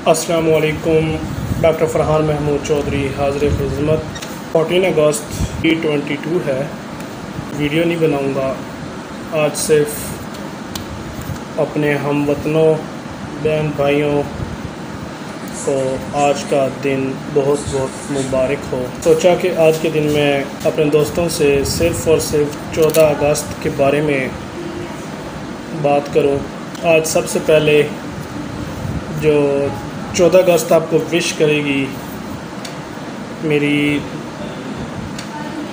अस्सलाम वालेकुम। डॉक्टर फरहान महमूद चौधरी हाज़िर खिदमत। 14 अगस्त T22 है। वीडियो नहीं बनाऊंगा आज, सिर्फ अपने हमवतनों बहन भाइयों को आज का दिन बहुत बहुत मुबारक हो। सोचा कि आज के दिन मैं अपने दोस्तों से सिर्फ़ और सिर्फ 14 अगस्त के बारे में बात करूं। आज सबसे पहले जो 14 अगस्त आपको विश करेगी मेरी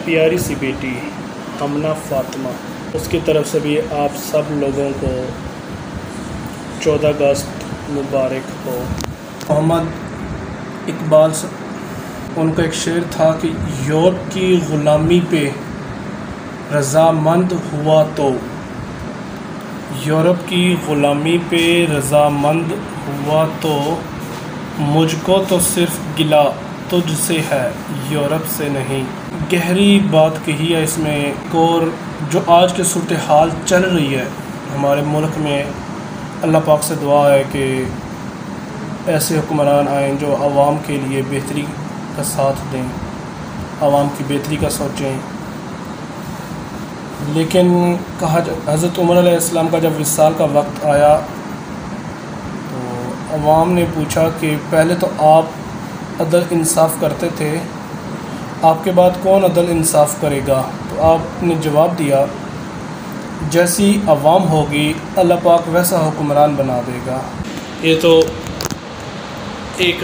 प्यारी सी बेटी हमना फ़ातिमा, उसकी तरफ से भी आप सब लोगों को 14 अगस्त मुबारक हो। मोहम्मद इकबाल उनका एक शेर था कि यूरोप की ग़ुलामी पे रज़ामंद हुआ तो, यूरोप की ग़ुलामी पे रज़ामंद हुआ तो, मुझको तो सिर्फ़ गिला तुझसे है यूरोप से नहीं। गहरी बात कही है इसमें। और जो आज की सूरत हाल चल रही है हमारे मुल्क में, अल्लाह पाक से दुआ है कि ऐसे हुक्मरान आएँ जो आवाम के लिए बेहतरी का साथ दें, आवाम की बेहतरी का सोचें। लेकिन कहा हज़रत उमर अलैहिस्सलाम का जब विसाल का वक्त आया तो अवाम ने पूछा कि पहले तो आप अदल इंसाफ़ करते थे, आपके बाद कौन अदल इंसाफ़ करेगा? तो आपने जवाब दिया, जैसी अवाम होगी अल्लाह पाक वैसा हुक्मरान बना देगा। ये तो एक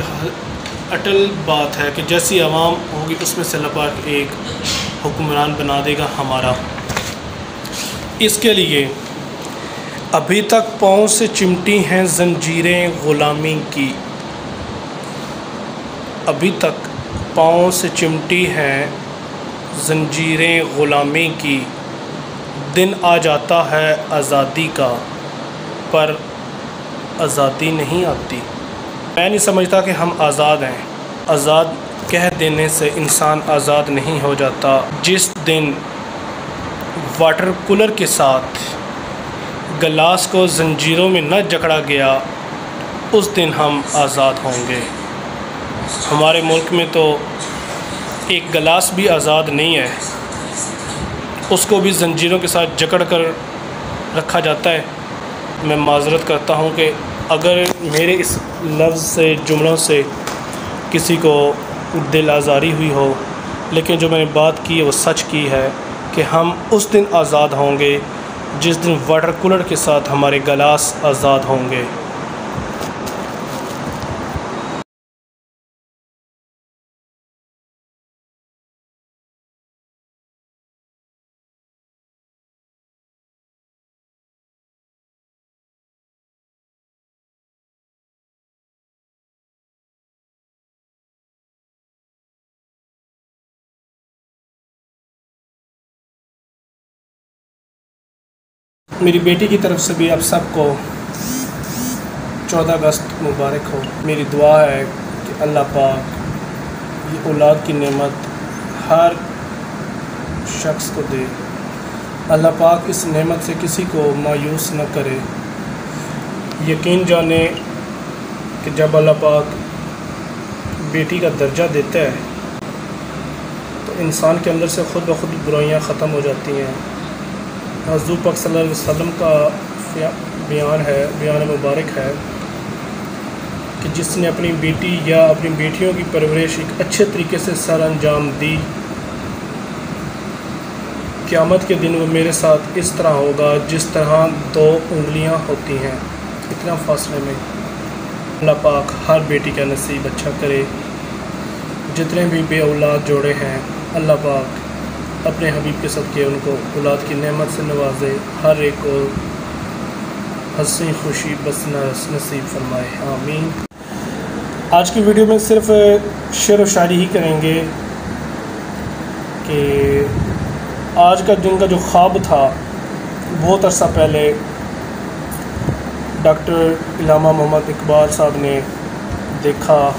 अटल बात है कि जैसी अवाम होगी उसमें से अल्लाह पाक एक हुक्मरान बना देगा हमारा। इसके लिए अभी तक पाँव से चिमटी हैं ज़ंजीरें ग़ुलामी की, अभी तक पाँव से चिमटी हैं ज़ंजीरें ग़ुलामी की। दिन आ जाता है आज़ादी का पर आज़ादी नहीं आती। मैं नहीं समझता कि हम आज़ाद हैं। आज़ाद कह देने से इंसान आज़ाद नहीं हो जाता। जिस दिन वाटर कूलर के साथ गिलास को ज़ंजीरों में न जकड़ा गया उस दिन हम आज़ाद होंगे। हमारे मुल्क में तो एक गिलास भी आज़ाद नहीं है, उसको भी ज़ंजीरों के साथ जकड़ कर रखा जाता है। मैं माज़रत करता हूँ कि अगर मेरे इस लफ्ज़ से, जुमलों से किसी को दिल आज़ारी हुई हो, लेकिन जो मैंने बात की है वो सच की है कि हम उस दिन आज़ाद होंगे जिस दिन वाटर कूलर के साथ हमारे गिलास आज़ाद होंगे। मेरी बेटी की तरफ से भी आप सबको 14 अगस्त मुबारक हो। मेरी दुआ है कि अल्लाह पाक ये औलाद की नेमत हर शख्स को दे। अल्लाह पाक इस नेमत से किसी को मायूस न करे। यकीन जाने कि जब अल्लाह पाक बेटी का दर्जा देता है तो इंसान के अंदर से ख़ुद ब खुद बुराइयाँ ख़त्म हो जाती हैं। हज़रत पाक सल्लल्लाहु अलैहि वसल्लम का बयान है, बयान मुबारक है कि जिसने अपनी बेटी या अपनी बेटियों की परवरिश एक अच्छे तरीके से सर अंजाम दी, क़यामत के दिन वो मेरे साथ इस तरह होगा जिस तरह 2 उंगलियां होती हैं, इतना फासले में। अल्लाह पाक हर बेटी का नसीब अच्छा करे। जितने भी बे औलाद जोड़े हैं अल्लाह पाक अपने हबीब के सदक़े उनको औलाद की नेमत से नवाजे, हर एक को हंसी खुशी बस नसीब फरमाए, आमीन। आज की वीडियो में सिर्फ शेर व शायरी ही करेंगे कि आज का दिन का जो ख्वाब था बहुत अरसा पहले डॉक्टर इलामा मोहम्मद इकबाल साहब ने देखा।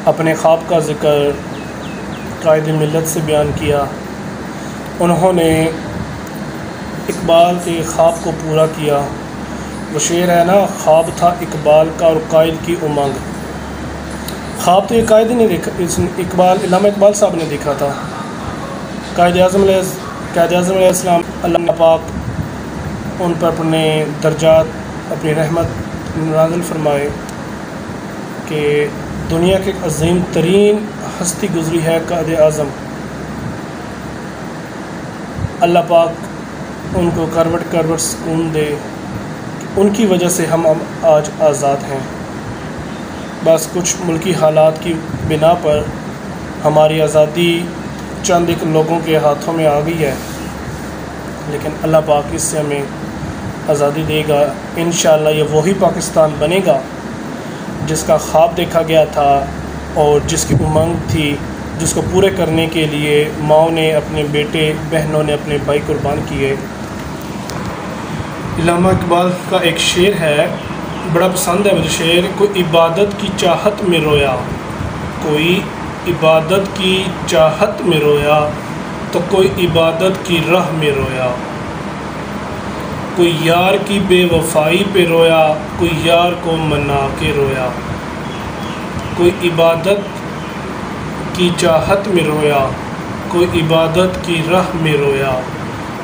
अपने ख्वाब का ज़िक्र कायदे मिल्लत से बयान किया। उन्होंने इकबाल के ख्वाब को पूरा किया। वो शेर है ना, ख्वाब था इकबाल का और कायद की उमंग, ख्वाब तो ये कायदे ने देखा, इल्लामा इकबाल साहब ने देखा था। कायद-ए-आज़म अलैहिस्सलाम अल्लाह पाक उन पर अपने दर्जात, अपनी रहमत नाज़िल फरमाए कि दुनिया की अज़ीम तरीन हस्ती गुज़री है कायद-ए-आज़म। अल्लाह पाक उनको करवट करवट सुकून दे, उनकी वजह से हम आज आज़ाद हैं। बस कुछ मुल्की हालात की बिना पर हमारी आज़ादी चंद एक लोगों के हाथों में आ गई है, लेकिन अल्लाह पाक इससे हमें आज़ादी देगा। इंशाअल्लाह ये वही पाकिस्तान बनेगा जिसका ख्वाब देखा गया था और जिसकी उमंग थी, जिसको पूरे करने के लिए माँओं ने अपने बेटे बहनों ने अपने भाई कुर्बान किए। इल्लामा इकबाल का एक शेर है, बड़ा पसंद है मुझे शेर। कोई इबादत की चाहत में रोया, कोई इबादत की चाहत में रोया, तो कोई इबादत की राह में रोया। कोई यार की बेवफाई पे रोया, कोई यार को मना के रोया। कोई इबादत की चाहत में रोया, कोई इबादत की राह में रोया।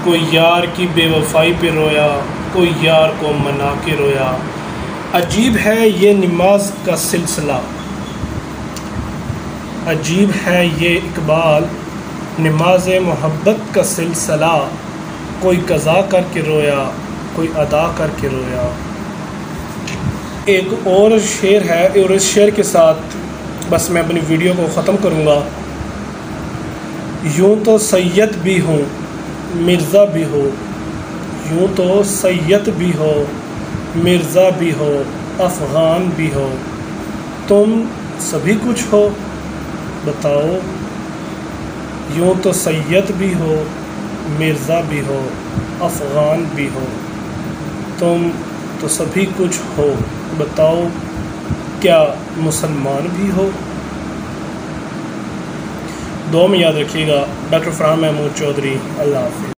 कोई यार की बेवफाई पे रोया, कोई यार को मना के रोया। अजीब है ये नमाज का सिलसिला, अजीब है ये इकबाल नमाज मोहब्बत का सिलसिला। कोई कज़ा करके रोया, कोई अदा करके रोया। एक और शेर है और इस शेर के साथ बस मैं अपनी वीडियो को ख़त्म करूँगा। यूँ तो सैयद भी हूँ, मिर्ज़ा भी हो, यूँ तो सैयद भी हो, मिर्ज़ा भी हो, अफ़गान भी हो। तुम सभी कुछ हो बताओ। यूँ तो सैयद भी हो, मिर्ज़ा भी हो, अफ़गान भी हो। तुम तो सभी कुछ हो बताओ, क्या मुसलमान भी हो। दुआ में याद रखिएगा। डॉक्टर फरहान महमूद चौधरी। अल्लाह हाफ़िज़।